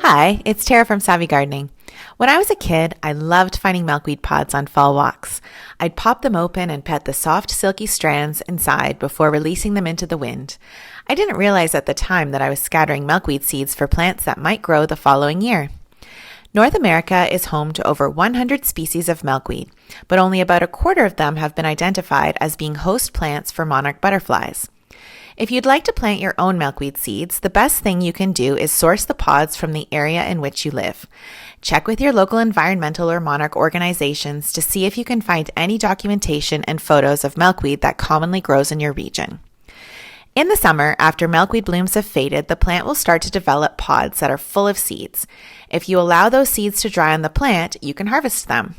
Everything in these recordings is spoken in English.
Hi, it's Tara from Savvy Gardening. When I was a kid, I loved finding milkweed pods on fall walks. I'd pop them open and pet the soft, silky strands inside before releasing them into the wind. I didn't realize at the time that I was scattering milkweed seeds for plants that might grow the following year. North America is home to over 100 species of milkweed, but only about a quarter of them have been identified as being host plants for monarch butterflies. If you'd like to plant your own milkweed seeds, the best thing you can do is source the pods from the area in which you live. Check with your local environmental or monarch organizations to see if you can find any documentation and photos of milkweed that commonly grows in your region. In the summer, after milkweed blooms have faded, the plant will start to develop pods that are full of seeds. If you allow those seeds to dry on the plant, you can harvest them.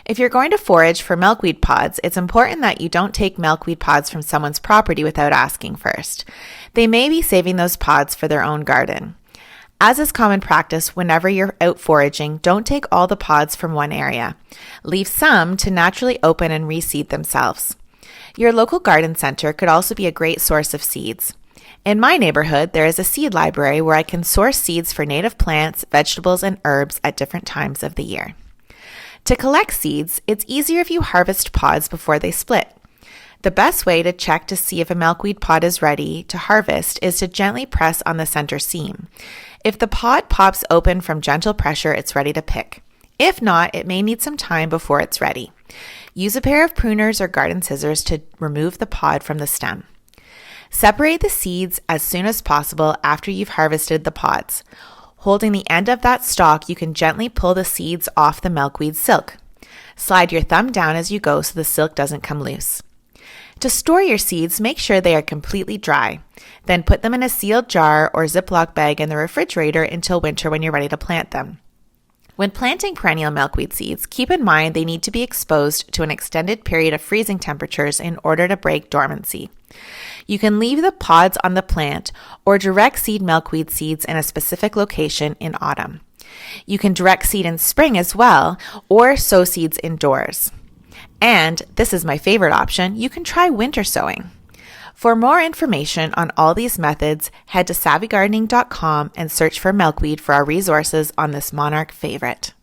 If you're going to forage for milkweed pods, it's important that you don't take milkweed pods from someone's property without asking first. They may be saving those pods for their own garden. As is common practice, whenever you're out foraging, don't take all the pods from one area. Leave some to naturally open and reseed themselves. Your local garden center could also be a great source of seeds. In my neighborhood, there is a seed library where I can source seeds for native plants, vegetables, and herbs at different times of the year. To collect seeds, it's easier if you harvest pods before they split. The best way to check to see if a milkweed pod is ready to harvest is to gently press on the center seam. If the pod pops open from gentle pressure, it's ready to pick. If not, it may need some time before it's ready. Use a pair of pruners or garden scissors to remove the pod from the stem. Separate the seeds as soon as possible after you've harvested the pods. Holding the end of that stalk, you can gently pull the seeds off the milkweed silk. Slide your thumb down as you go so the silk doesn't come loose. To store your seeds, make sure they are completely dry. Then put them in a sealed jar or Ziploc bag in the refrigerator until winter when you're ready to plant them. When planting perennial milkweed seeds, keep in mind they need to be exposed to an extended period of freezing temperatures in order to break dormancy. You can leave the pods on the plant or direct seed milkweed seeds in a specific location in autumn. You can direct seed in spring as well, or sow seeds indoors. And, this is my favorite option, you can try winter sowing. For more information on all these methods, head to savvygardening.com and search for milkweed for our resources on this monarch favorite.